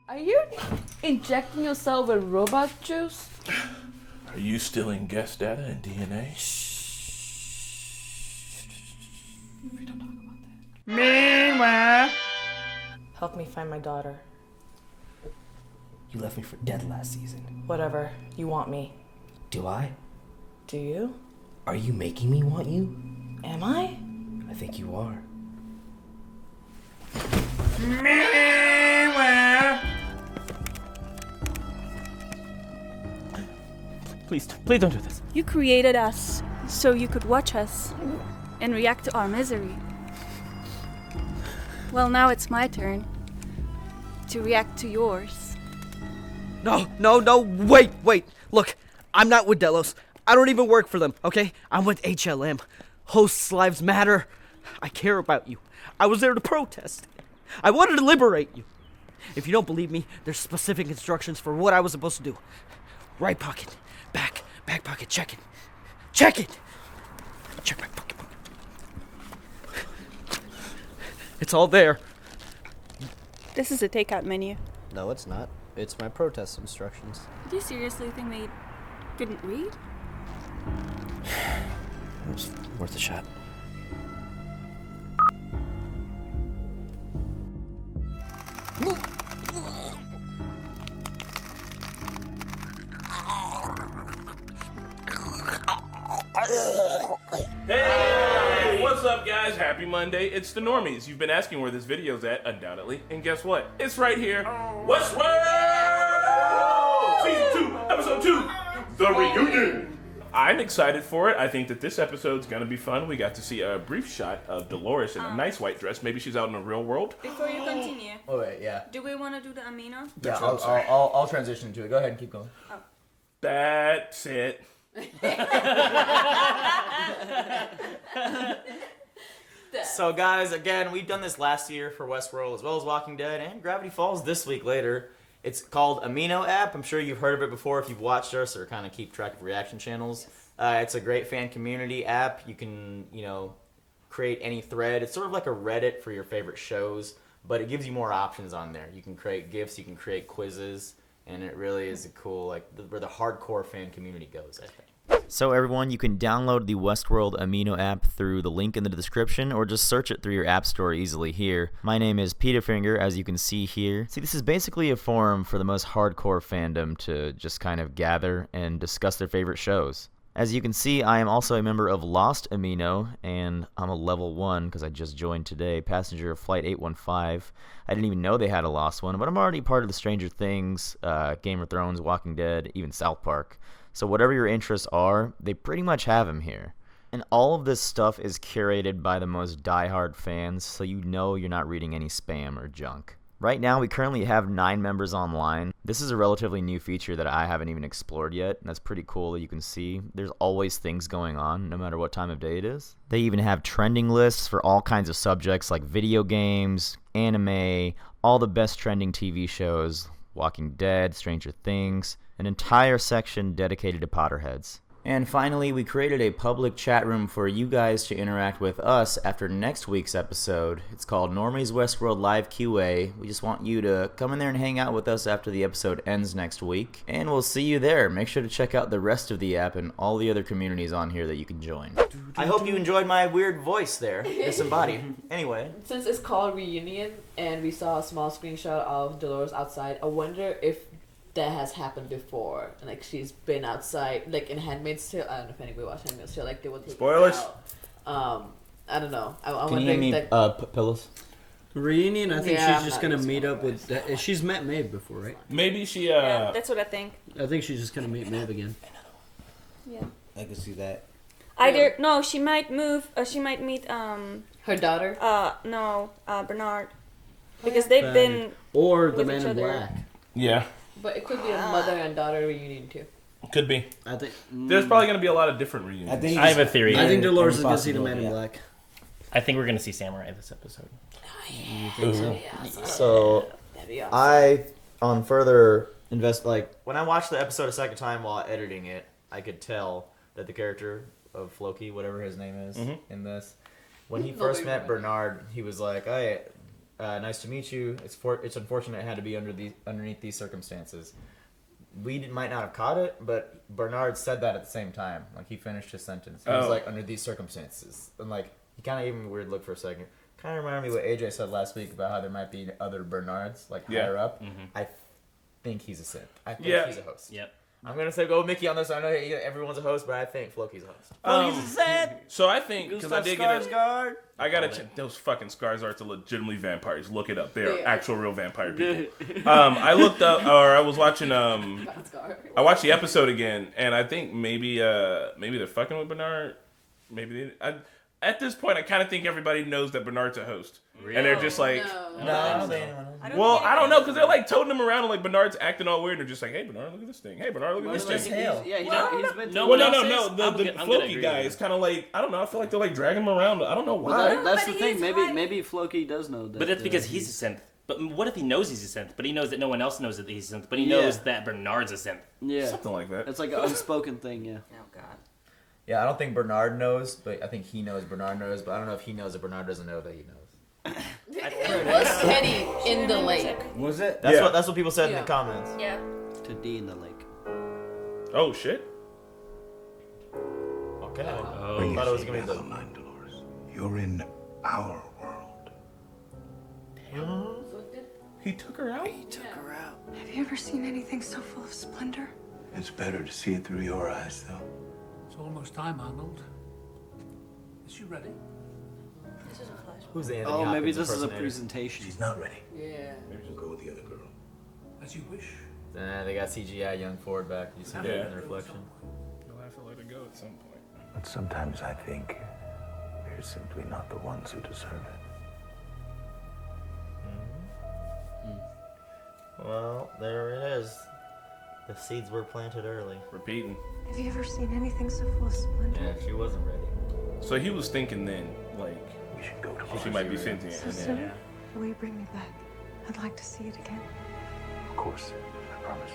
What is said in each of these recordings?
Are you injecting yourself with robot juice? Are you stealing guest data and DNA? We don't talk about that. Meanwhile, Help me find my daughter. You left me for dead last season. Whatever. You want me. Do I? Do you? Are you making me want you? Am I? I think you are. meanwhile. Please don't do this. You created us so you could watch us and react to our misery. Well, now it's my turn to react to yours. No, wait. Look, I'm not with Delos. I don't even work for them, okay? I'm with HLM. Hosts' Lives Matter. I care about you. I was there to protest. I wanted to liberate you. If you don't believe me, there's specific instructions for what I was supposed to do. Right pocket, back pocket, check it. Check my pocket. It's all there. This is a takeout menu. No, it's not. It's my protest instructions. Do you seriously think they couldn't read? It was worth a shot. Hey, what's up, guys? Happy Monday. It's the Normies. You've been asking where this video's at, undoubtedly. And guess what? It's right here. Westworld! Season 2, Episode 2, The Reunion. I'm excited for it. I think that this episode's going to be fun. We got to see a brief shot of Dolores in a nice white dress. Maybe she's out in the real world. Before you continue, Oh wait, yeah. do we want to do the amino? Yeah, I'll transition to it. Go ahead and keep going. That's it. So guys, again, we've done this last year for Westworld as well as Walking Dead and Gravity Falls this week later. It's called Amino App. I'm sure you've heard of it before if you've watched us or kind of keep track of reaction channels. It's a great fan community app. You can, create any thread. It's sort of like a Reddit for your favorite shows, but it gives you more options on there. You can create GIFs, you can create quizzes, and it really is a cool, where the hardcore fan community goes, I think. So everyone, you can download the Westworld Amino app through the link in the description or just search it through your app store easily here. My name is Peterfinger, as you can see here. See, this is basically a forum for the most hardcore fandom to just kind of gather and discuss their favorite shows. As you can see, I am also a member of Lost Amino, and I'm a level 1 because I just joined today, passenger of Flight 815. I didn't even know they had a Lost one, but I'm already part of the Stranger Things, Game of Thrones, Walking Dead, even South Park. So whatever your interests are, they pretty much have them here. And all of this stuff is curated by the most diehard fans, so you know you're not reading any spam or junk. Right now, we currently have 9 members online. This is a relatively new feature that I haven't even explored yet, and that's pretty cool that you can see. There's always things going on, no matter what time of day it is. They even have trending lists for all kinds of subjects like video games, anime, all the best trending TV shows, Walking Dead, Stranger Things, an entire section dedicated to Potterheads. And finally, we created a public chat room for you guys to interact with us after next week's episode. It's called Normies Westworld Live QA. We just want you to come in there and hang out with us after the episode ends next week. And we'll see you there. Make sure to check out the rest of the app and all the other communities on here that you can join. I hope you enjoyed my weird voice there, disembodied. Anyway. Since it's called Reunion and we saw a small screenshot of Dolores outside, I wonder if that has happened before, and she's been outside, in Handmaid's Tale. I don't know if anybody watched Handmaid's Tale. They would take Spoilers. I don't know. I'm Can you wondering give me pillows? Reunion, I think Yeah, she's just I'm not gonna meet up spoilers. with. She's met Maeve before, right? Maybe she, Yeah, that's what I think. I think she's just gonna meet Maeve again. Yeah. I can see that. Either no, she might move. She might meet her daughter. Bernard, because they've been Or the with Man each in other. Black. yeah, But it could be a mother and daughter reunion too. could be. I think. There's probably going to be a lot of different reunions. I have a theory. I think Dolores is gonna see the Man in Black. I think we're going to see Samurai this episode. You think so? So, That'd be awesome. I, on further when I watched the episode a second time while editing it, I could tell that the character of Floki, whatever his name is in this, when he first met Bernard, he was like, nice to meet you. It's unfortunate it had to be underneath these circumstances. We might not have caught it, but Bernard said that at the same time. Like, he finished his sentence. He was like, under these circumstances. And, like, he kind of gave me a weird look for a second. Kind of reminded me what AJ said last week about how there might be other Bernards, like, higher up. I think he's a synth. I think he's a host. Yep. I'm going to say go with Mickey on this. I know everyone's a host, but I think Floki's a host. Floki's a synth! So I think, because I did get Skarsgård. I gotta check. Those fucking Skarsgårds are legitimately vampires. Look it up. They are actual real vampire people. I looked up, or I was watching. I watched the episode again, and I think maybe they're fucking with Bernard. Maybe at this point, I kind of think everybody knows that Bernard's a host, and they're just like, No, I don't think anyone knows. well, I don't know, because they're like toting him around, and like Bernard's acting all weird. They're just like, hey, Bernard, look at this thing. Hey, Bernard, look at this thing. Yeah, he's been. No, Well, no. The Floki guy is kind of like, I don't know. I feel like they're like dragging him around. I don't know why. That's the thing. Maybe Floki does know that. But that's because he's a synth. But what if he knows he's a synth, but he knows that no one else knows that he's a synth, but he knows that Bernard's a synth? Yeah, something like that. It's like an unspoken thing. Yeah. Oh God. Yeah, I don't think Bernard knows, but I think he knows Bernard knows, but I don't know if he knows that Bernard doesn't know that he knows. It was Teddy in the lake. Was it? That's what people said in the comments. Yeah. To D in the lake. Oh shit. Okay. Oh. I thought it was gonna be the. Dolores. You're in our world. He took her out? Have you ever seen anything so full of splendor? It's better to see it through your eyes, though. It's almost time, Arnold. Is she ready? Who's the Anthony Oh, maybe Hopkins this is a impersonator? She's presentation. not ready. Yeah. Maybe we'll go with the other girl. As you wish. They got CGI young Ford back. You see that in the reflection. You'll have to let her go at some point. But sometimes I think we're simply not the ones who deserve it. Well, there it is. The seeds were planted early. Repeating. Have you ever seen anything so full of splendor? Yeah, she wasn't ready. So he was thinking then, like, We should go to she might be sentient. So soon? Will you bring me back? I'd like to see it again. Of course, I promise.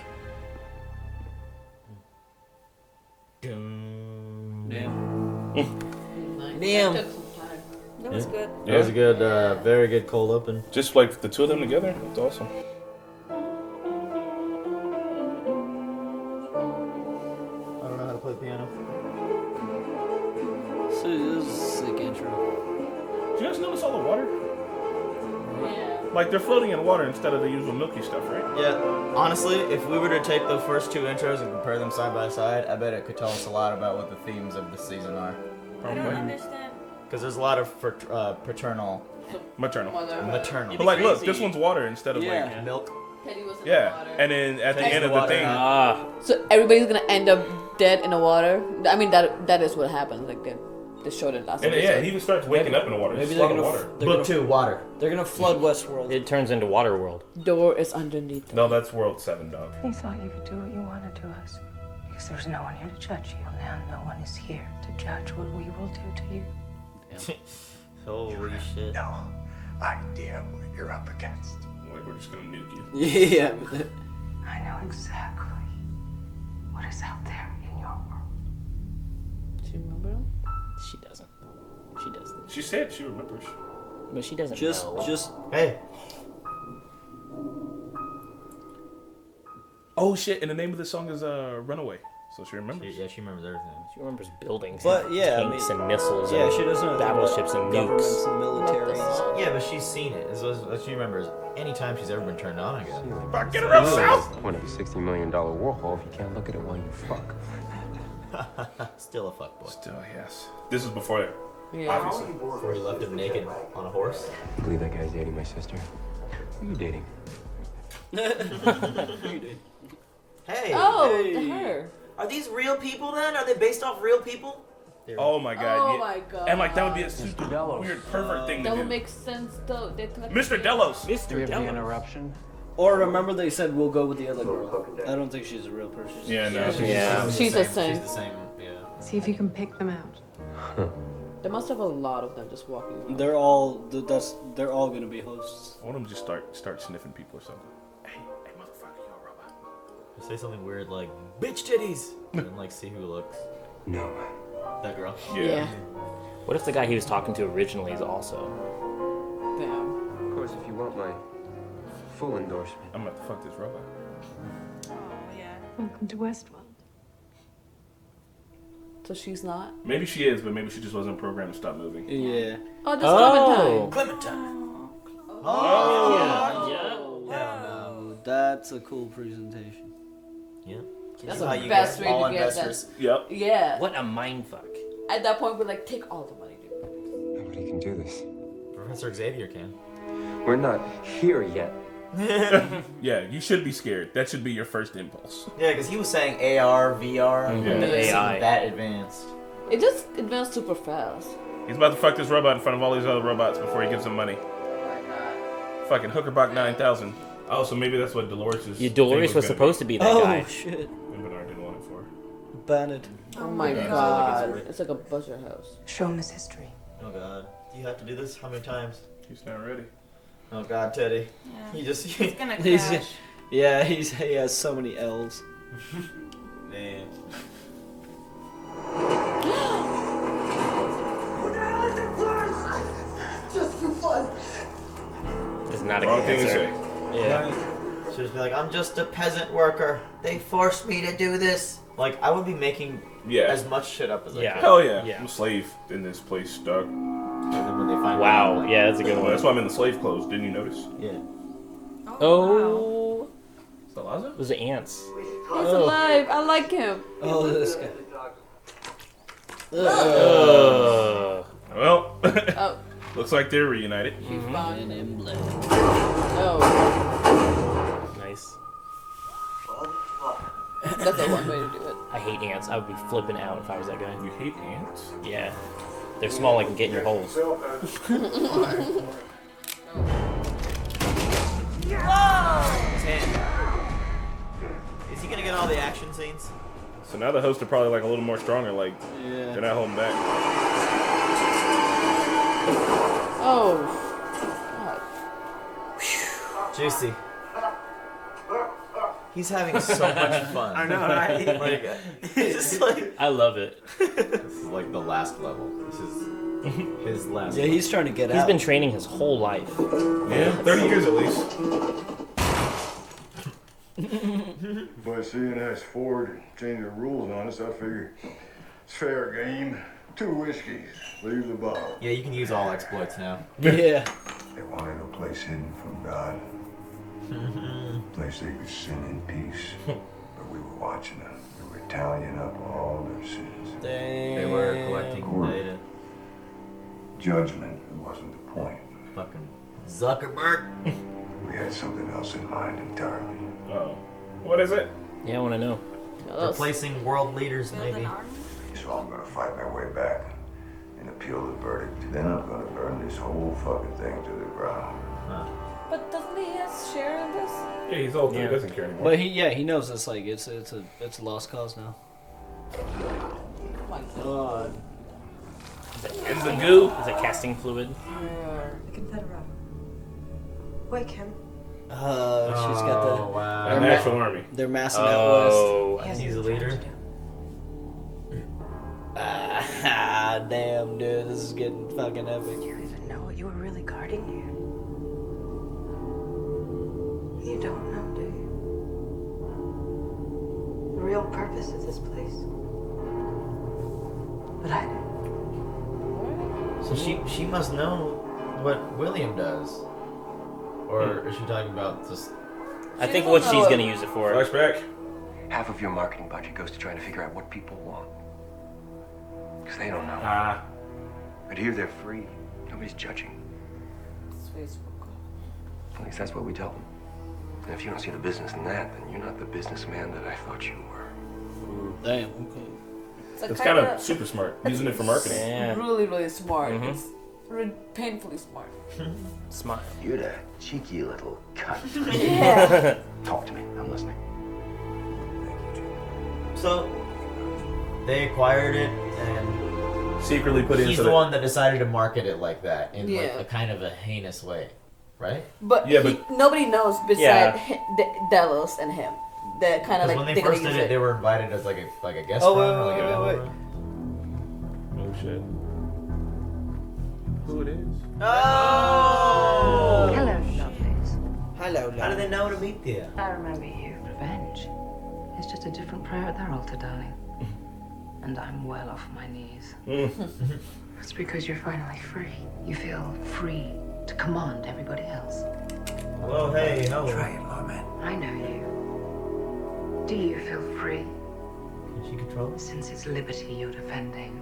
Damn. That was good. That was a good, very good cold open. Just like the two of them together. That's awesome. I don't know how to play the piano. So this is a sick intro. Did you guys notice all the water? Yeah. Like they're floating in water instead of the usual milky stuff, right? Yeah, honestly, if we were to take the first two intros and compare them side by side, I bet it could tell us a lot about what the themes of the season are. I don't understand. Because there's a lot of paternal, Maternal. maternal. But like, look, this one's water instead of like milk. Teddy was in the yeah. water. And then at the Teddy's end the of the water. thing, So everybody's gonna end up dead in the water. I mean that is what happens. Like they showed it last and episode. yeah, he just starts waking up in the water. Maybe It's they're a lot gonna. of water. Book 2, water. They're gonna flood Westworld. It turns into Waterworld. Door is underneath. No, that's World 7, dog. You thought you could do what you wanted to us. Because there's no one here to judge you. Now no one is here to judge what we will do to you. Holy shit. No idea what you're up against. Like we're just gonna nuke you. Yeah. I know exactly what is out there in your world. Do you remember him? She doesn't. She doesn't. She said she remembers. But she doesn't Just know. Hey. Oh shit! And the name of the song is "Runaway," so she remembers. Yeah, she remembers everything. She remembers buildings, But and yeah, I tanks mean- and missiles, Yeah, and she doesn't know battleships and governments nukes. and militaries. Yeah, but she's seen it. It's what she remembers anytime she's ever been turned on, I guess. Get her up south. Point of a $60 million war haul if you can't look at it while you fuck. Still a fuckboy. Still, yes. This is before, Yeah. obviously. Before he left him naked on a horse. You believe that guy's dating my sister? Who are you dating? Hey. Oh, hey. her. Are these real people then? Are they based off real people? Oh my god. Oh yeah. my god. And like that would be a super weird pervert thing to That do. would make sense though. They took Mr. Delos. Mr. Delos. Interruption. Or remember they said we'll go with the other girl. I don't think she's a real person. Yeah, no. She's the same. She's the same. Yeah. See if you can pick them out. They must have a lot of them just walking around. They're all gonna be hosts. I want him to just start sniffing people or something. Hey, motherfucker, you're a robot. Say something weird like bitch titties, and like see who looks. No. That girl. Yeah. What if the guy he was talking to originally is also? Damn. course, if you want my full endorsement. I'm about to fuck this robot. Oh, yeah. Welcome to Westworld. So she's not? Maybe she is, but maybe she just wasn't programmed to stop moving. Yeah. Oh, just Clementine. Oh. Oh, that's a cool presentation. Yeah. That's how the you best get way all to get investors. that. Yep. Yeah. What a mindfuck. At that point, we're like, take all the money, dude. Nobody can do this. Professor Xavier can. We're not here yet. Yeah, you should be scared. That should be your first impulse. Yeah, because he was saying AR, VR, Mhm. and The AI. that advanced. It just advanced super fast. He's about to fuck this robot in front of all these other robots before he gives them money. Fucking Hookerbach 9000. Oh, so maybe that's what Dolores is. Yeah, Dolores was supposed to be that guy. Oh shit. And Bernard didn't want it for her. Banned. Oh my god. It's like a buzzer house. Show him his history. Oh god. Do you have to do this? How many times? He's not ready. Oh god, Teddy. Yeah. He just... He's gonna He's, crash. yeah, he has so many L's. Man. Just for fun. It's not a Wrong good thing to answer. say. Yeah. She'll just be like, I'm just a peasant worker. They forced me to do this. Like, I would be making as much shit up as I Yeah. could. Hell yeah. Yeah. I'm a slave in this place, stuck. And then when they find Wow. out, like, Yeah, that's a good Well, one. that's why I'm in the slave clothes. Didn't you notice? Yeah. Oh. Is that Lazo? Those are ants. He's alive. I like him. Oh, this guy. Well, Oh. looks like they're reunited. Found in blood. Oh. Nice. That's the one way to do it. I hate ants. I would be flipping out if I was that guy. You hate ants? Yeah. They're small, like can get in your holes. Is he gonna get all the action scenes? So now the hosts are probably like a little more stronger. Like Yeah. they're not holding back. Oh. Juicy. He's having so much fun. I know, right? Like, it's just like, I love it. this is like the last level. This is his last Yeah, he's trying to get He's out. been training his whole life. Yeah, 30 years at least. By seeing as Ford changed the rules on us, I figure it's fair game. 2 whiskeys, leave the bottle. Yeah, you can use all exploits now. Yeah. They wanted a place hidden from God. A place they could sin in peace. But we were watching them. We were tallying up all their sins. They were collecting data. Judgment wasn't the point. Fucking Zuckerberg. We had something else in mind entirely. Oh, what is it? Yeah, I want to know. Replacing world leaders, maybe. So I'm gonna fight my way back and appeal the verdict. Then I'm gonna burn this whole fucking thing to the ground. But doesn't he have share in this? Yeah, he's old. He doesn't care anymore. But he knows it's like it's a lost cause now. Oh my god. Is it goo? Is it casting fluid? The Confederate. Wake him. She's got the wow. An actual army. They're massing out west. Oh, He's the leader. Ah, damn, dude, this is getting fucking epic. Do you even know what you were really guarding here? You don't know, do you? The real purpose of this place. But I do. So she must know what William does. Or is she talking about just... I think what she's going to use it for. Flashback. Half of your marketing budget goes to trying to figure out what people want. Because they don't know. Ah. But here they're free. Nobody's judging. At least that's what we tell them. And if you don't see the business in that, then you're not the businessman that I thought you were. Damn, okay. It's kind of super smart. Using it for marketing. Yeah. Really, really smart. Mhm. It's painfully smart. Smart. You're the cheeky little cunt. Yeah. Talk to me. I'm listening. So, they acquired it and... Secretly put it He's into the one that decided to market it like that in like Yeah. a kind of a heinous way, right? But, Yeah, nobody knows besides Delos and him. They're kind of like when they they're gonna first did use it, they were invited as like a guest Oh, run or like wait, a demo wait. run. Oh shit. Who it is? Oh! Hello, Hello, How do they know to meet you? I remember you. Revenge. It's just a different prayer at their altar, darling. And I'm well off my knees. It's because you're finally free. You feel free to command everybody else. Well, hey, hello. Try it, Norman. I know you. Do you feel free? Can she control us? Since it's liberty you're defending,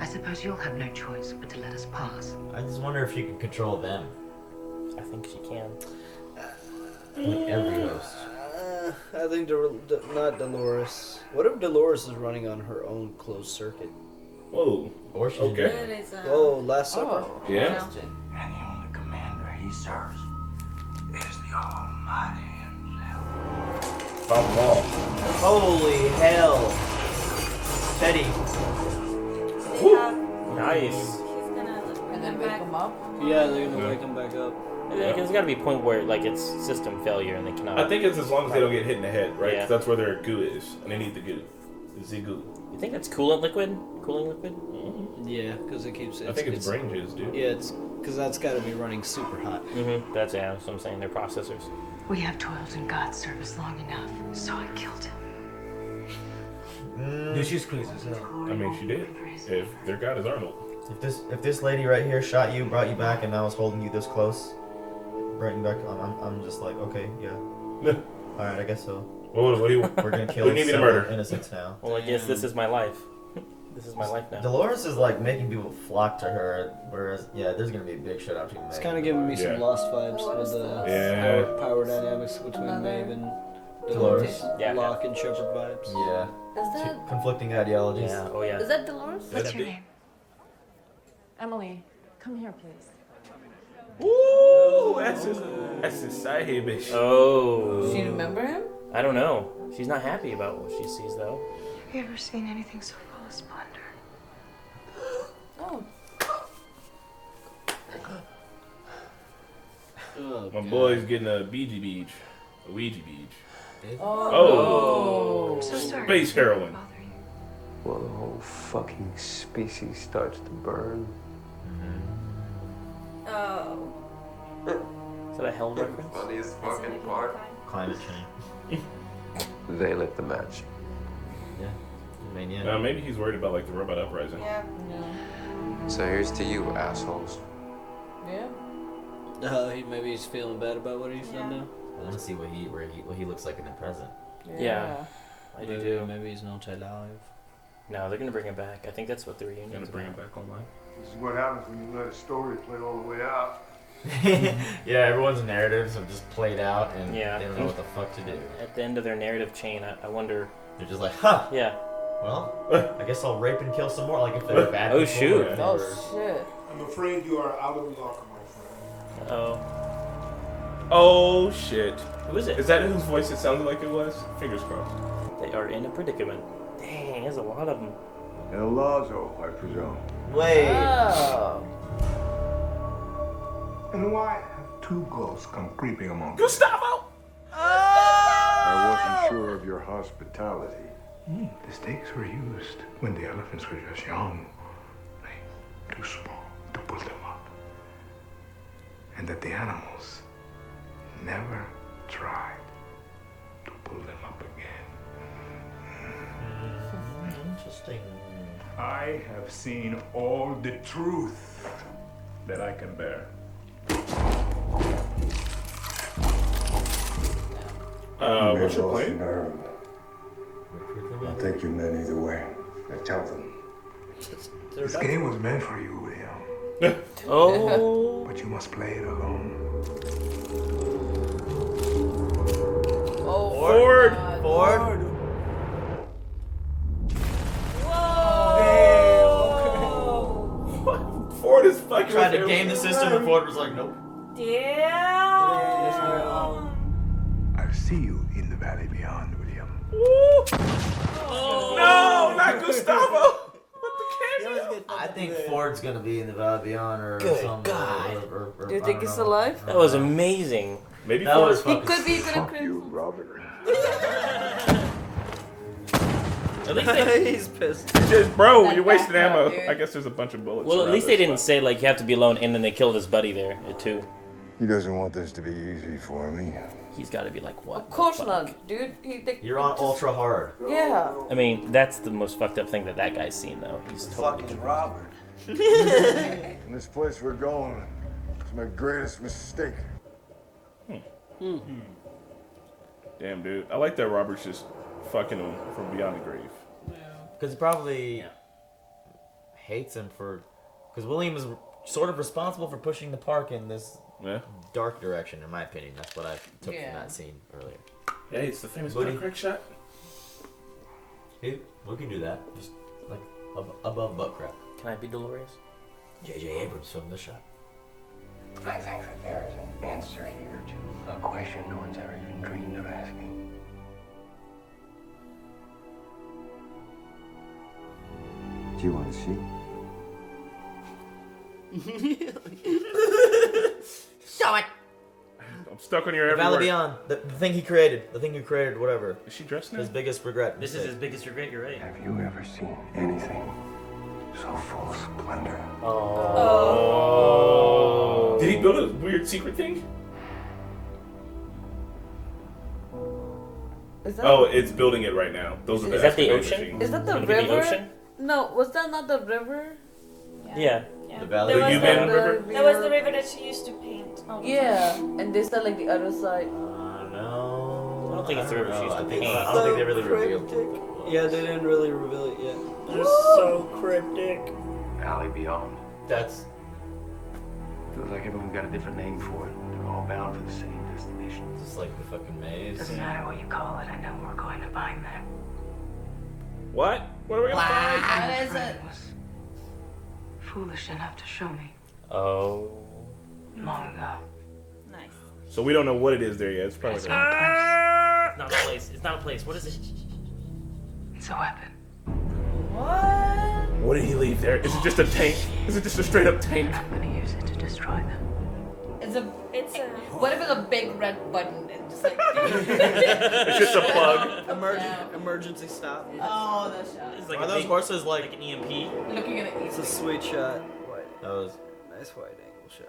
I suppose you'll have no choice but to let us pass. I just wonder if she can control them. I think she can. Like every host. I think not Dolores. What if Dolores is running on her own closed circuit? Whoa. Or she's okay. Oh, Last Supper. Yeah. And the only commander he serves is the Almighty himself. Pop them all. Holy hell. Teddy. Nice. And then wake them up. Yeah, they're gonna wake him back up. There's got to be a point where like it's system failure and they cannot. I think it's as long as they don't get hit in the head, right? Yeah. 'Cause that's where their goo is, and they need the goo. It's the goo. You think that's coolant liquid? Cooling liquid? Yeah, because it keeps. I think it's brain juice, dude. Yeah, it's because that's got to be running super hot. That's that's what I'm saying. They're processors. We have toiled in God's service long enough, so I killed him. Dude, she's crazy as hell. I mean, she did. If their god is Arnold. If this lady right here shot you, brought you back, and now is holding you this close, brought you back, I'm just like, okay, yeah. All right, I guess so. What do you? We're gonna kill What do you need me to murder? innocents now. Well, I guess this is my life. This is my life now. Dolores is like making people flock to her, whereas there's gonna be a big shootout between. It's kind of giving me some Lost vibes with the power dynamics between Maeve and Dolores. Yeah. Locke and Shepard vibes. Yeah. Is that Conflicting ideologies. Yeah. Oh yeah. is that Dolores? What's your name? Emily, come here, please. Ooh, that's his side bitch. Oh. Does she remember him? I don't know. She's not happy about what she sees though. Have you ever seen anything so full of splendor? Oh. My boy's getting a Ouija beach. A Ouija beach. Oh. I'm so sorry. Space heroin. Well, the whole fucking species starts to burn. Oh. Is that a hell reference? Funniest fucking part. Climate change. They lit the match. Yeah. I mean, yeah. Maybe he's worried about like the robot uprising. Yeah. So here's to you, assholes. Yeah. Maybe he's feeling bad about what he's done now. I want to see what he looks like in the present. Yeah. I do too. Maybe he's not alive. No, they're gonna bring him back. I think that's what the reunion's Gonna bring him about. back online. This is what happens when you let a story play all the way out. Yeah, everyone's narratives have just played out and Yeah. they don't know what the fuck to do. At the end of their narrative chain, I wonder. They're just like, huh. Yeah. Well, I guess I'll rape and kill some more. Like if they're bad. Oh, people shoot. or if they Oh were- shit. I'm afraid you are out of luck, my friend. Oh. Oh shit. Who is it? Is that whose voice it sounded like it was? Fingers crossed. They are in a predicament. Dang, there's a lot of them. El Lazo, I presume. Wait. Oh. And why have two ghosts come creeping among us? Gustavo! I wasn't sure of your hospitality. The stakes were used when the elephants were just young. Too small to pull them up. And that the animals never tried to pull them up again. Interesting. I have seen all the truth that I can bear. What's your plan? I'll take you men either way. I tell them. This game was meant for you, Liam. Oh. But you must play it alone. Oh. Ford! Ford. Ford is fucking. Tried to game the system and Ford was like, nope. Damn. I'll see you in the valley beyond, William. No, not Gustavo! I think Ford's gonna be in the Valley Beyond or Good something. God. Do you think he's alive? That was amazing. Maybe That Ford. was He fucking. could be Fuck gonna. you, Robert. At least they, He's pissed. Just, bro, you're wasting back up, ammo. dude. I guess there's a bunch of bullets. well, at around least they this didn't say like you have to be alone, and then they killed his buddy there too. He doesn't want this to be easy for me. He's got to be like, what? Of course not, dude. You're on ultra hard. Yeah. I mean, that's the most fucked up thing that guy's seen, though. He's totally Fucking Robert. And this place we're going is my greatest mistake. Damn, dude. I like that Robert's just fucking him from beyond the grave. Because he probably hates him for... Because William is sort of responsible for pushing the park in this dark direction, in my opinion. That's what I took from that scene earlier. Hey, it's the famous Woody. butt crack shot. Hey, we can do that. Just like above butt crack. Can I be Dolores? J.J. Abrams filmed this shot. I think that there is an answer here to a question no one's ever even dreamed of asking. Do you want to see? Show it! I'm stuck on your every Valley word. Beyond, the thing he created, whatever. Is she dressed now? His biggest regret. This is his biggest regret, you're right. Have you ever seen anything so full of splendor? Oh. Did he build a weird secret thing? Is that Oh, it's building it right now. Those are Is that the excavator ocean? machines. Is that the Gonna be river? the ocean? No, was that not the river? Yeah. The Valley The Beyond. Yuban River? That was the river that she used to paint. all the Yeah, time. and they said like the other side. No. I don't think it's the river she used to paint. I don't think they really revealed it. Yeah, they didn't really reveal it yet. They're so cryptic. Valley Beyond. That's... Feels like everyone's got a different name for it. They're all bound for the same destination. Just like the fucking maze. Doesn't matter what you call it, I know we're going to find them. What? What are we gonna find? What is it? Was foolish enough to show me Oh. long ago. Nice. So we don't know what it is there yet. It's probably It's like not a place. It's not a place. It's not a place. What is it? It's a weapon. What? What did he leave there? Is it just a tank? Is it just a straight up tank? I'm gonna use it to destroy them. It's a. It's a. What if it's a big red button and just like. It's just a plug. Emergency stop. Oh, that shot. It's like Are a those big, horses like like... an EMP? Looking at it. It's a sweet shot. That was... Nice wide angle shot.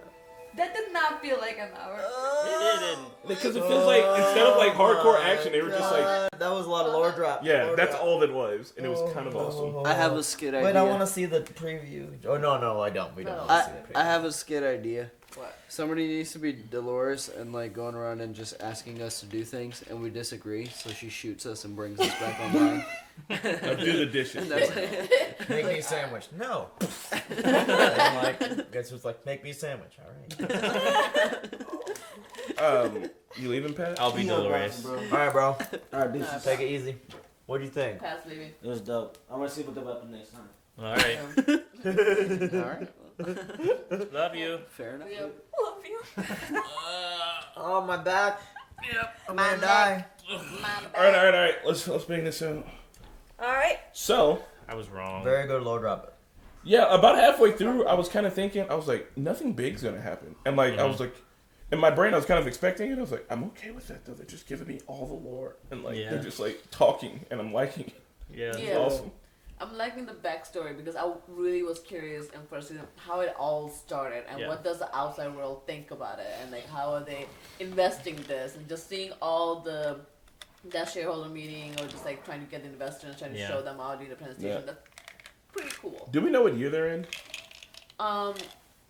That did not feel like an hour. It didn't. Because it feels like instead of like hardcore action, they were just like, That was a lot of lore drop. yeah, Lore that's drop. all that was, and it was kind of awesome. I have a skit idea. Wait, I want to see the preview. Oh, no, I don't. We don't No. want to see the preview. I have a skit idea. What? Somebody needs to be Dolores and like going around and just asking us to do things, and we disagree, so she shoots us and brings us back online. Now do the dishes. And that's it. Make me a sandwich. No. And like, guess who's like, make me a sandwich. All right. You leaving, Pat? I'll be Dolores. All right, bro. Alright, this Take it easy. What do you think? Pass leaving. it was dope. I want to see what the weapon next time. All right. All right. Love you. Fair enough. Yep. Love you. Oh, my back. Yep. I'm gonna die. All right. Let's bang this out. All right. So, I was wrong. Very good low drop. yeah, about halfway through, I was kind of thinking, I was like, nothing big's gonna happen, and like, I was like, in my brain, I was kind of expecting it. I was like, I'm okay with that though. They're just giving me all the lore, and like, they're just like talking, and I'm liking it. Yeah. It's Yeah. awesome. I'm liking the backstory because I really was curious in first season how it all started and what does the outside world think about it and like how are they investing this and just seeing all that shareholder meeting or just like trying to get investors trying to show them how to do the presentation. That's pretty cool. Do we know what year they're in? No.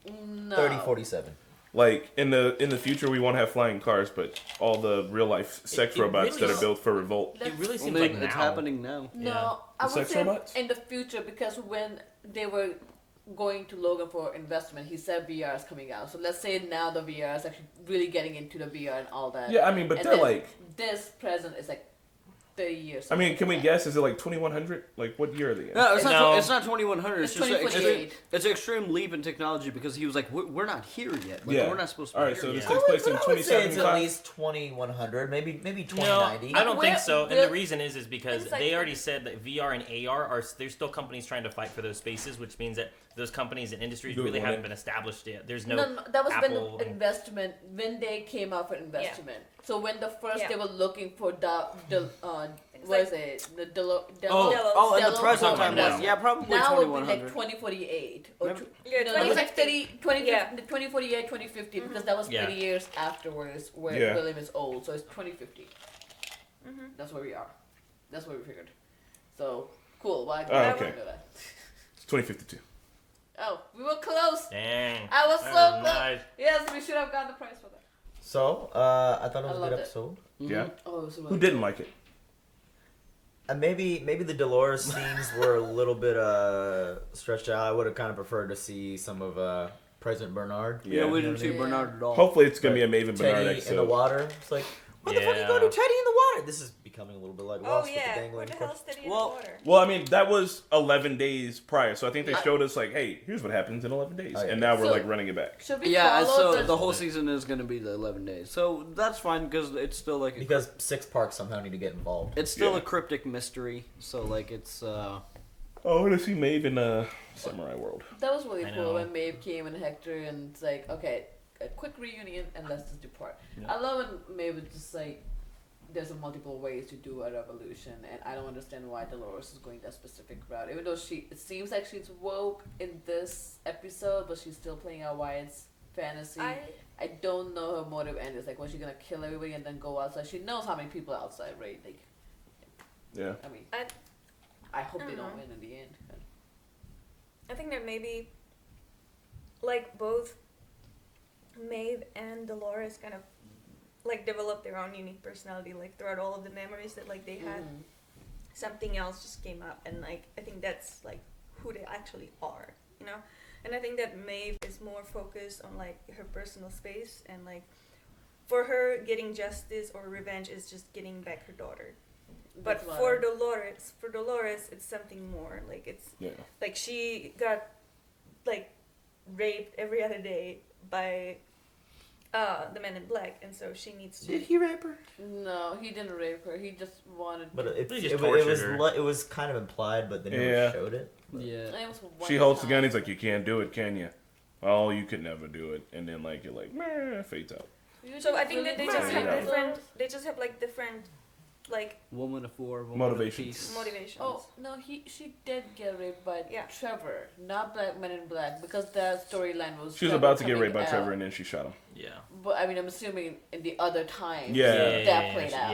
3047. Like in the future, we won't have flying cars, but all the real life sex robots really that are built for Revolt. It really seems Well, like it's now. happening now. No, Yeah. I The would sex say robots? in the future because when they were going to Logan for investment, he said VR is coming out. So let's say now the VR is actually really getting into the VR and all that. Yeah, I mean, but And they're then like. this present is like 30 years. I mean, can we guess? Is it like 2100? Like, what year are they in? No, it's not. No. It's not 2100. It's It's just an extreme, 2028. it's an extreme leap in technology because he was like, we're not here yet. Like, Yeah. we're not supposed to. All be right, here so yet. this takes place in I would say it's at 2075. least 2100, maybe No, 2090. I don't think so. And We're- the reason is because It's like- they already said that VR and AR are there's still companies trying to fight for those spaces, which means that those companies and industries You really want haven't it. been established yet. There's no, No, that was when Apple the investment when they came out for investment. So when the first Yeah. they were looking for the what is it? The Delos. In the present time, yeah, probably now 2100. It would be like 2048 or Remember? no, it was like 2048, 2050 because that was 30 Yeah. years afterwards where Yeah. William is old, so it's 2050. Mm-hmm. That's where we are. That's what we figured. So cool. Why? Oh, okay. Know that? It's 2052. Oh, we were close. Dang. I was That so was close. nice. Yes, we should have gotten the prize for that. So, I thought it was I a loved good it. episode. Yeah. Oh, it was Who really didn't good. like it? And maybe the Dolores scenes were a little bit stretched out. I would have kind of preferred to see some of President Bernard. Yeah, we You know didn't see what I mean? Bernard at all. Hopefully, it's gonna be a But Maven Bernard Teddy episode. in the water. It's like, what the fuck you gonna do, Teddy in the water? This is becoming a little bit like Oh Lost with the yeah, dangling where the question. hell's Teddy in the water? Well, I mean, that was 11 days prior, so I think they showed us like, hey, here's what happens in 11 days, Oh, yeah. and now we're So- like running it back. Should we Yeah, follow so the whole season is going to be the 11 days. So that's fine because it's still like Because 6 parks somehow need to get involved. it's still Yeah. a cryptic mystery. So like it's Oh, I want to see Maeve in Samurai World. That was really I cool know. when Maeve came and Hector and it's like, okay, a quick reunion and let's just depart. Yeah. I love when Maeve is just like, there's a multiple ways to do a revolution, and I don't understand why Dolores is going that specific route. Even though it seems like she's woke in this episode, but she's still playing out Wyatt's fantasy. I don't know her motive end. It's like, was she gonna kill everybody and then go outside? She knows how many people are outside, right? Like, Yeah. I mean, I hope they don't don't know. win in the end. I think that maybe, like both Maeve and Dolores kind of like developed their own unique personality. Like throughout all of the memories that like they had, something else just came up, and like I think that's like who they actually are, you know. And I think that Maeve is more focused on like her personal space, and like for her, getting justice or revenge is just getting back her daughter. But That's why- for Dolores, it's something more. Like it's Yeah. like she got like raped every other day by the Men in Black, and so she needs to. Did he rape her? No, he didn't rape her. He just wanted. But it He just was tortured her. it was kind of implied, but they never Yeah. showed it. yeah. It was one She holds the time. gun. He's like, you can't do it, can you? Oh, you could never do it. And then like you're like, meh, fades out. So I think that they just have Yeah. different. They just have like different, like Woman of War, Woman Motivations. of Peace. motivations. Oh no, she did get raped by Yeah. Trevor, not by Men in Black, because that storyline was. She was Trevor about to get coming raped by out. Trevor, and then she shot him. Yeah. But I mean, I'm assuming in the other times Yeah. that played out.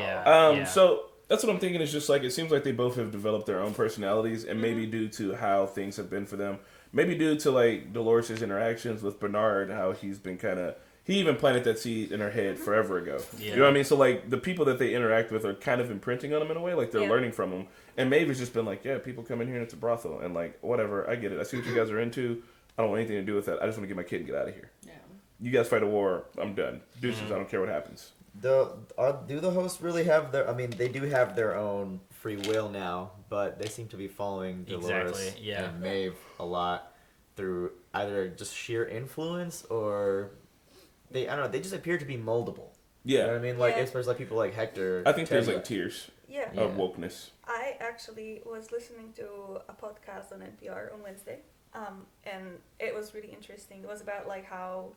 Yeah. So that's what I'm thinking. Is just like it seems like they both have developed their own personalities, and maybe due to how things have been for them, maybe due to like Dolores' interactions with Bernard, how he's been kind of. He even planted that seed in her head forever ago. Yeah. You know what I mean? So like the people that they interact with are kind of imprinting on them in a way, like they're Yeah. learning from them. And Maeve has just been like, yeah, people come in here and it's a brothel, and like whatever, I get it. I see what you guys are into. I don't want anything to do with that. I just want to get my kid and get out of here. Yeah. You guys fight a war. I'm done. Deuces. I don't care what happens. Do the hosts really have their? I mean, they do have their own free will now, but they seem to be following Dolores Exactly, yeah. and Maeve a lot through either just sheer influence or I don't know. They just appear to be moldable. Yeah. You know what I mean? Like Yeah. especially like people like Hector. I think there's Teddy. like tiers Yeah. Yeah. of wokeness. I actually was listening to a podcast on NPR on Wednesday, and it was really interesting. It was about like how,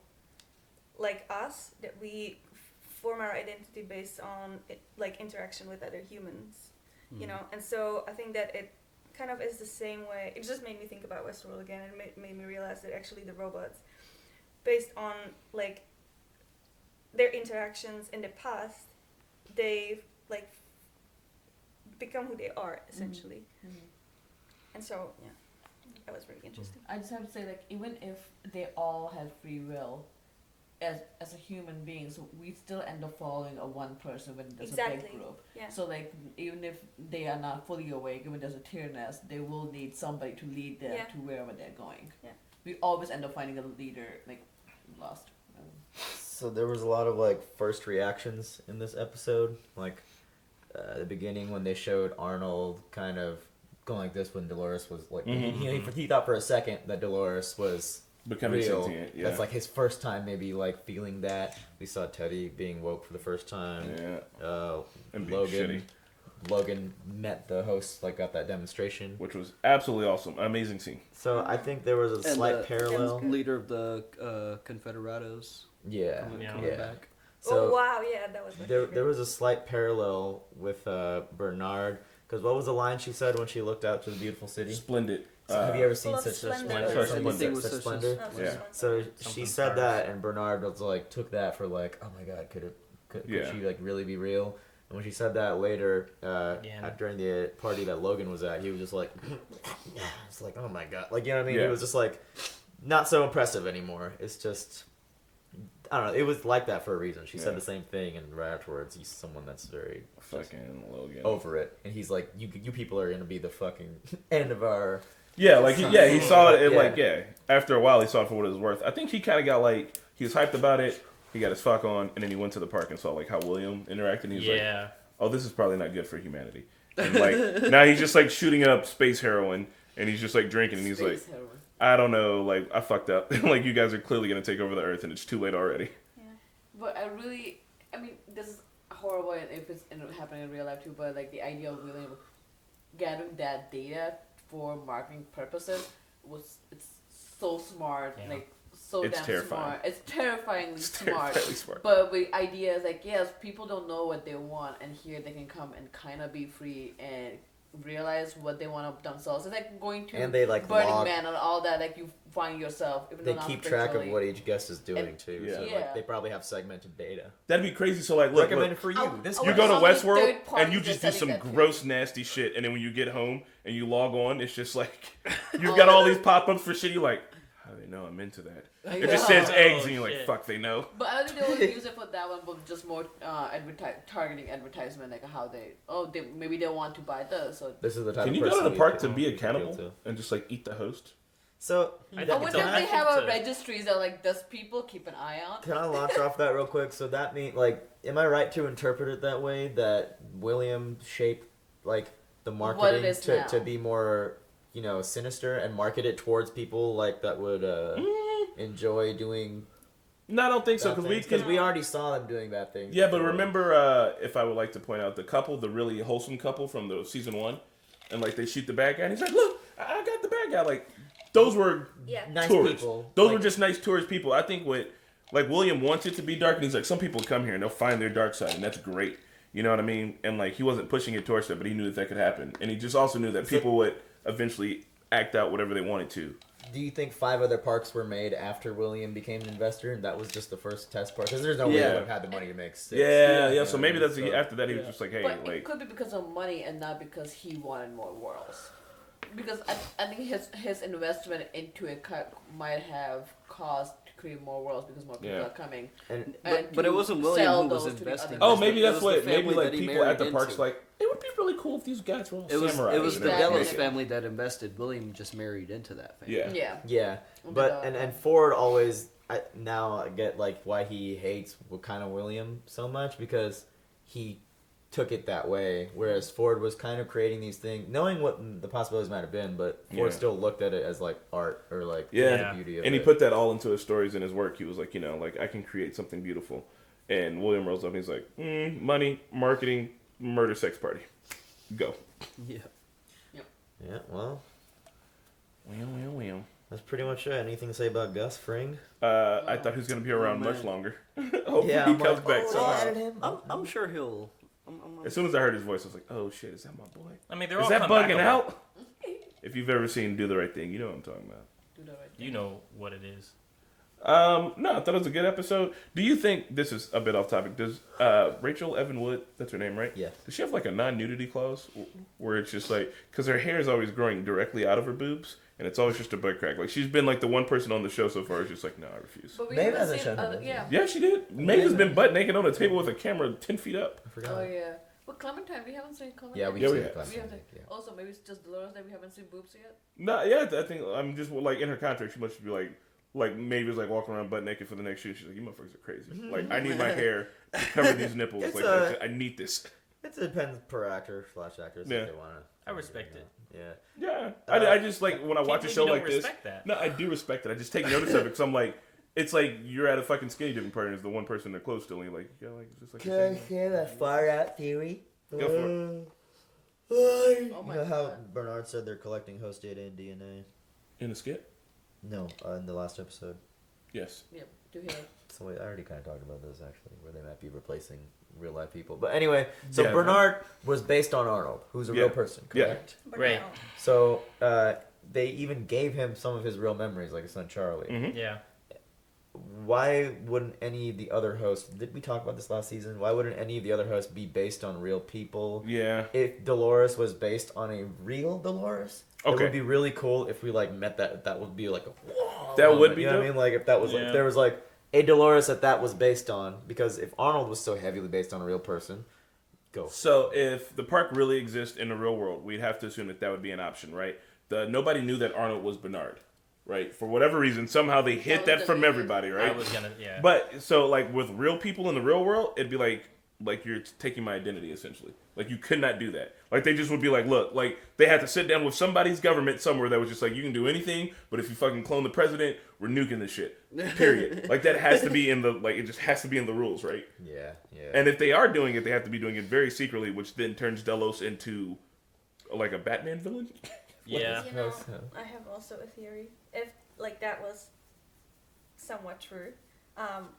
like us, that we form our identity based on like interaction with other humans, you know. And so I think that it kind of is the same way. It just made me think about Westworld again, and made me realize that actually the robots, based on like their interactions in the past, they've like become who they are essentially. And so yeah, that was really interesting. I just have to say, like, even if they all had free will, as a human beings, we still end up following a one person when there's a Exactly. big group. Yeah. So like, even if they are not fully awake, when there's a tear nest, they will need somebody to lead them Yeah. to wherever they're going. Yeah. We always end up finding a leader, like, lost. So there was a lot of like first reactions in this episode, like the beginning when they showed Arnold kind of going like this when Dolores was like he thought for a second that Dolores was Becoming real. sentient, yeah. That's like his first time maybe like feeling that. We saw Teddy being woke for the first time. Yeah. And being shitty. Logan met the host, like got that demonstration, which was absolutely awesome, amazing scene. So I think there was a slight parallel. Leader of the Confederados. Yeah, coming yeah. back. So oh wow, yeah, that was. There was a slight parallel with Bernard, because what was the line she said when she looked out to the beautiful city? Splendid. So have you ever seen such splendor. splendor? Such splendor? Yeah. So she said that, and Bernard was like took that for like, oh my god, could she like really be real? And when she said that later, during the party that Logan was at, he was just like, it's like, oh my god, like, you know what I mean? Yeah. It was just like not so impressive anymore. It's just, I don't know. It was like that for a reason. She said the same thing, and right afterwards, he's someone that's very fucking Logan over it, and he's like, you people are gonna be the fucking end of our. Yeah, like he saw it, like after a while he saw it for what it was worth. I think he kind of got like, he was hyped about it, he got his fuck on, and then he went to the park and saw like how William interacted, and he was like, oh, this is probably not good for humanity. And like now he's just like shooting up space heroin, and he's just like drinking, and he's like, I don't know, like I fucked up. Like you guys are clearly gonna take over the earth, and it's too late already. Yeah, but I mean, this is horrible if it's happening in real life too. But like the idea of William gathering that data for marketing purposes it's so smart, like so it's damn terrifying. smart. It's terrifyingly smart. Terrifyingly smart. But the idea is like, yes, people don't know what they want, and here they can come and kind of be free and realize what they want themselves. It's like going to And they, like, Burning log- Man and all that. Like you find yourself. Even They though not keep track of virtually. what each guest is doing too. Yeah. So like, they probably have segmented data. That'd be crazy. So like, look, recommended for you. You go to Westworld and you just do some gross, nasty shit, and then when you get home and you log on, it's just like you've got all these pop-ups for shit. You like, how do they know I'm into that? It just says eggs, and you're like, fuck, they know. But I don't think they would use it for that one, but just more targeting advertisement, like how maybe they want to buy this. So this is the type. Can you go to the park to be a cannibal and just like eat the host? So I wonder if they have a registries that like does people keep an eye on? Can I launch off that real quick? So that means, like, am I right to interpret it that way, that William shaped like the marketing to be more, you know, sinister and market it towards people like that would enjoy doing? No, I don't think so, because we already saw them doing bad things. Yeah, but remember, if I would like to point out the couple, the really wholesome couple from the season 1, and like they shoot the bad guy, and he's like, "Look, I got the bad guy." Like those were nice tourists. people. Those were just nice tourist people. I think what like William wants it to be dark, and he's like, some people come here and they'll find their dark side, and that's great. You know what I mean? And like he wasn't pushing it towards that, but he knew that could happen, and he just also knew that people would eventually act out whatever they wanted to. Do you think 5 other parks were made after William became an investor, and that was just the first test park? Because there's no way he would have had the money to make 6. Yeah. So maybe that's after that he was just like, hey, but like it could be because of money and not because he wanted more worlds. Because I think his investment into it might have caused to create more worlds because more people are coming. But it wasn't William who was investing. Oh, maybe that's what. Maybe like that he people at the married parks into. like it would be really cool if these guys were all samurai. It was the Delos family that invested. William just married into that family. Yeah. But and Ford always now I get like why he hates kind of William so much, because he took it that way, whereas Ford was kind of creating these things, knowing what the possibilities might have been, but Ford still looked at it as like art or like the beauty of it. And he put that all into his stories and his work. He was like, you know, like I can create something beautiful. And William rose up and he's like, money, marketing, murder, sex party. Go. Yeah. Well. That's pretty much it. Anything to say about Gus Fring? I thought he was going to be around much longer. Hopefully he comes back somehow. I'm sure he'll. As soon as I heard his voice, I was like, "Oh shit, is that my boy?" I mean, they're is all that bugging comebackable. out? If you've ever seen Do the Right Thing, you know what I'm talking about. Do the Right Thing. You know what it is. No, I thought it was a good episode. Do you think this is a bit off topic? Does Rachel Evan Wood, that's her name, right? Yeah. Does she have like a non-nudity clause where it's just like, because her hair is always growing directly out of her boobs, and it's always just a butt crack. Like she's been like the one person on the show so far who's just like, no, I refuse. But we Maeve haven't hasn't seen shown her. Yeah, she did. Maeve has been butt naked on a table with a camera 10 feet up. I forgot. Oh yeah. But Clementine, we haven't seen Clementine. Yeah, we have. Also, maybe it's just Dolores that we haven't seen boobs yet. No, yeah, I think I'm just like in her contract. She must be like maybe it's like walking around butt naked for the next shoot. She's like, you motherfuckers are crazy. Like I need my hair to cover these nipples. It's like I need this. It depends per actor / actress if they want to. I respect it. Yeah. I just like when I watch a believe show you don't like this. respect that. No, I do respect it. I just take notice of it because I'm like, it's like you're at a fucking skinny dipping party and there's the one person they're close to and you're like, yeah, like just like. Can I share that far out theory? Go for it. You know how Bernard said they're collecting host data and DNA? In the skit? No, in the last episode. Yes. Yep. to hear. So wait, I already kind of talked about this actually, where they might be replacing real life people. But anyway, so Yeah, Bernard was based on Arnold, who's a real person, correct? But Right. no. So they even gave him some of his real memories, like his son Charlie. Mhm. Yeah. Why wouldn't any of the other hosts? Did we talk about this last season? Why wouldn't any of the other hosts be based on real people? Yeah. If Dolores was based on a real Dolores, it Okay. would be really cool if we like met that. That would be like a whoa That would moment, be you know what I dope. mean? Like if that was like, Yeah. if there was like a Dolores that was based on, because if Arnold was so heavily based on a real person, go. So if the park really exists in the real world, we'd have to assume that would be an option, right? Nobody knew that Arnold was Bernard, right? For whatever reason, somehow they hid that from everybody, right? I was gonna, yeah. But so like with real people in the real world, it'd be like you're taking my identity essentially. Like you could not do that. Like they just would be like, look, like they had to sit down with somebody's government somewhere that was just like, you can do anything, but if you fucking clone the president, we're nuking this shit. Period. Like that has to be in the it just has to be in the rules, right? Yeah, yeah. And if they are doing it, they have to be doing it very secretly, which then turns Delos into like a Batman villain. Yeah. You know, I have also a theory. If like that was somewhat true,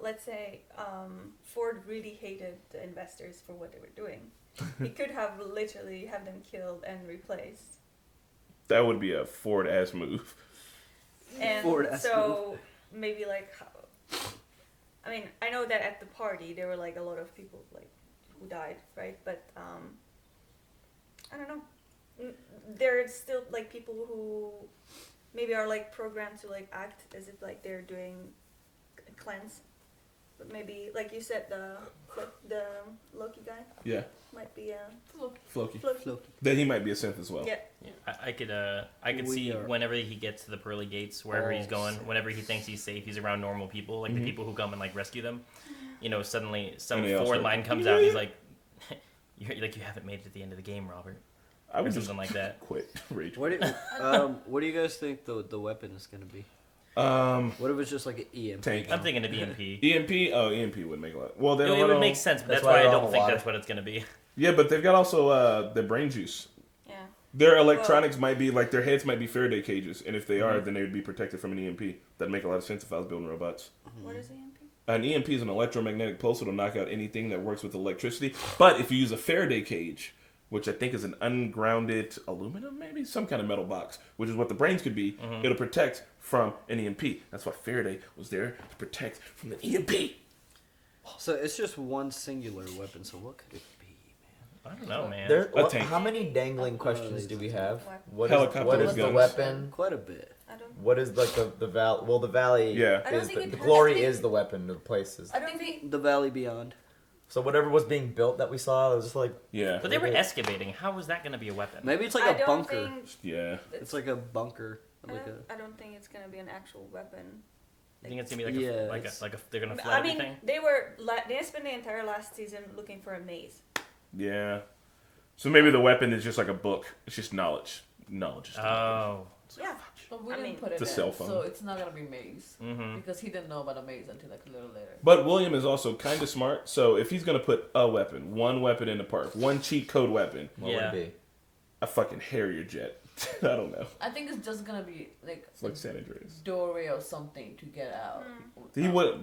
let's say Ford really hated the investors for what they were doing. He could have literally have them killed and replaced. That would be a Ford ass move. And Ford-ass so maybe like, I mean, I know that at the party there were like a lot of people like who died, right? But I don't know. There are still like people who maybe are like programmed to like act as if like they're doing a cleanse, but maybe like you said the Loki guy. Yeah. Might be a Floki. Floki. Then he might be a synth as well. Yeah. I could see whenever he gets to the pearly gates, wherever he's going, whenever he thinks he's safe, he's around normal people, like the people who come and like rescue them. You know, suddenly some And they all foreign start, line comes out and he's like, you haven't made it to the end of the game, Robert. I would or something like that. Quit. Rage. What do you guys think the weapon is gonna be? What if it's just like an EMP? Tank. I'm thinking of EMP. EMP? Oh, EMP would make a lot. Well, it would make sense, but that's why I don't think that's what it's gonna be. Yeah, but they've got also the brain juice. Yeah. Their electronics might be like their heads might be Faraday cages, and if they are, then they would be protected from an EMP. That'd make a lot of sense if I was building robots. What is EMP? An EMP is an electromagnetic pulse. It'll knock out anything that works with electricity. But if you use a Faraday cage, which I think is an ungrounded aluminum, maybe some kind of metal box, which is what the brains could be, it'll protect from an EMP. That's why Faraday was there to protect from the EMP. So it's just one singular weapon. So what could it be, man? I don't know, man. How many dangling questions do we have? What Helicopter is the guns. weapon? Quite a bit. What is like the valley? Well, the valley Yeah. I don't is think the it has glory to be- is the weapon of the places. I don't think The Valley Beyond. So whatever was being built that we saw, it was just like Yeah. But they were excavating. How was that going to be a weapon? Maybe it's like I a don't bunker. think Yeah. It's like a bunker. Like I don't think it's gonna be an actual weapon. You think it's going to be like a they're going to flood I mean, everything? they spent the entire last season looking for a maze. Yeah. So maybe the weapon is just like a book. It's just knowledge. Knowledge is the weapon. Oh. Yeah. But we I didn't mean- put it It's a in, cell phone. so it's not gonna be maze Mhm. because he didn't know about a maze until like a little later. But William is also kind of smart. So if he's going to put a weapon, one weapon in the park, one cheat code weapon, what would it be? a fucking Harrier jet. I don't know. I think it's just gonna be like It's like San Andreas. doorway or something to get out.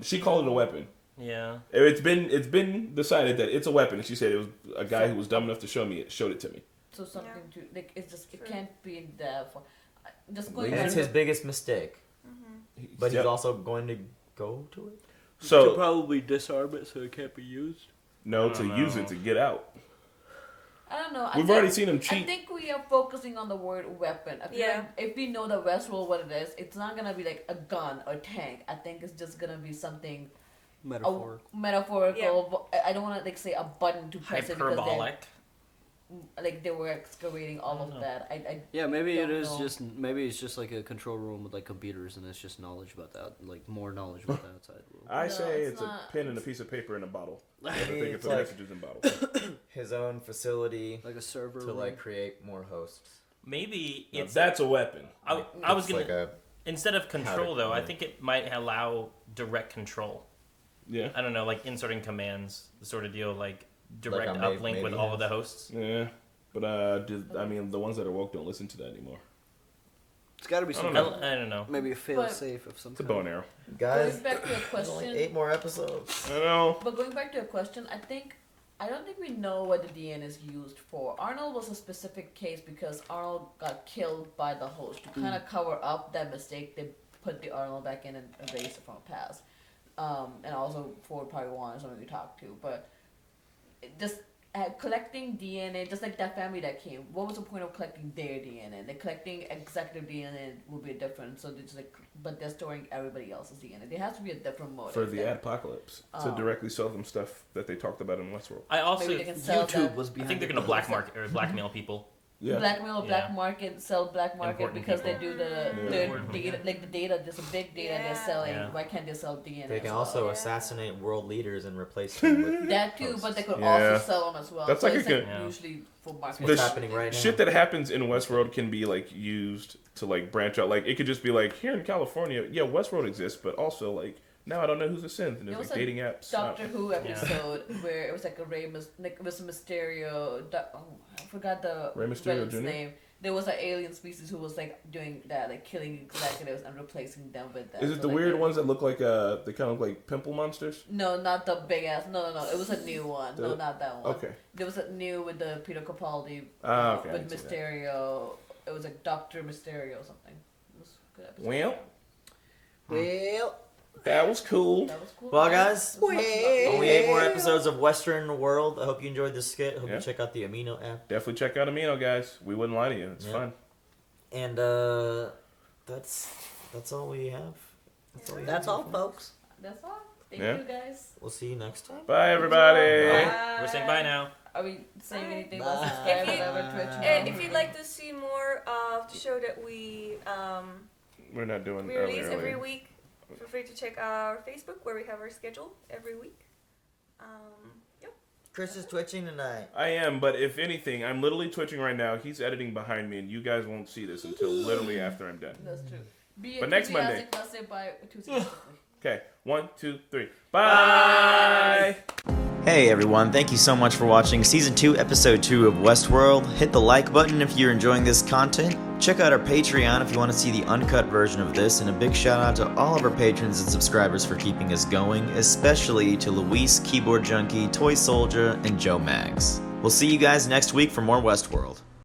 She called it a weapon. Yeah. It's been decided that it's a weapon, and she said it was a guy who was dumb enough to showed it to me. So something to like it's just it can't be there for just going. And it's his biggest mistake. But Yep. he's also going to go to it. So to probably disarm it so it can't be used. No, to use it to get out. I don't know. We've already seen him cheat. I think we are focusing on the word weapon. I feel Yeah. like if we know the Westworld what it is, it's not gonna be like a gun or tank. I think it's just gonna be something Metaphorical. metaphorical. I don't want to like say a button to press it because Hyperbolic. then like they were excavating all of that. I Yeah, maybe it don't is know. just maybe it's just like a control room with like computers, and it's just knowledge about that, like more knowledge about the outside world. I No, say it's it's a not. pen and a piece of paper in a bottle. I Maybe think it's it's like- messages in bottles. His own facility, like a server to room. like create more hosts. Maybe Now, it's that's a weapon. I was It's gonna like a instead of control though. I yeah. think it might allow direct control. Yeah. I don't know, like inserting commands, the sort of deal, like direct Like a uplink maybe with all of has. the hosts. Yeah. But the ones that are woke don't listen to that anymore. It's got to be I don't something. know. I don't know. Maybe a fail-safe of some It's a kind. bow and arrow. Guys, Going back to your there's question. only 8 more episodes. I know. But going back to your question, I don't think we know what the DNA is used for. Arnold was a specific case because Arnold got killed by the host. To kind of cover up that mistake, they put the Arnold back in and erased it from the past. And also Ford probably wanted someone we talked to. But just collecting DNA, just like that family that came, what was the point of collecting their DNA? Like collecting executive DNA would be different. So it's like, but they're storing everybody else's DNA. There has to be a different motive. For the apocalypse. To directly sell them stuff that they talked about in Westworld. I also YouTube was behind. I think they're gonna blackmail people. Yeah. Black market, sell black market Important because people. they do the data, like the data. There's a big data they're selling. Yeah. Why can't they sell DNA? They can as also well? assassinate world leaders and replace them with That too, hosts. but they could Yeah. also sell them as well. That's so like it's a good- usually for marketing. What's happening right now? Shit that happens in Westworld can be like used to like branch out. Like it could just be like here in California, yeah, Westworld exists, but also like now I don't know who's a synth and There there's was like a dating apps. Doctor Who episode where it was like a it was a Mysterio. I forgot the Rey Mysterio villain's Jr.? name. There was an alien species who was like doing that, like killing executives and replacing them with that. Is it So, the like, weird ones that look like they kind of look like pimple monsters? No, not the big ass. No. It was a new one. No, The- not that one. okay. There was a new with the Peter Capaldi. Okay, I With didn't see that. Mysterio. It was like Doctor Mysterio or something. It was a good episode. Well, that was cool. That was cool. Well, guys, Well. only 8 more episodes of Western World. I hope you enjoyed this skit. I hope Yeah. you check out the Amino app. Definitely check out Amino, guys. We wouldn't lie to you. It's Yeah. fun. And that's all we have. That's all. That's all, folks. That's all. Thank Yeah. you guys. We'll see you next time. Bye, everybody. Bye. We're saying bye now. Are we saying anything Bye. about subscribe, If you- whatever, Twitch? And if you'd like to see more of the show that we We're not doing we release early. every week, feel free to check our Facebook where we have our schedule every week. Yep. Chris is twitching tonight. I am, but if anything, I'm literally twitching right now. He's editing behind me, and you guys won't see this until literally after I'm done. That's true. Be But next Monday. enthusiastic, let's say by Tuesday. Okay, 1, 2, 3. Bye! Hey everyone, thank you so much for watching Season 2, Episode 2 of Westworld. Hit the like button if you're enjoying this content. Check out our Patreon if you want to see the uncut version of this, and a big shout out to all of our patrons and subscribers for keeping us going, especially to Luis, Keyboard Junkie, Toy Soldier, and Joe Mags. We'll see you guys next week for more Westworld.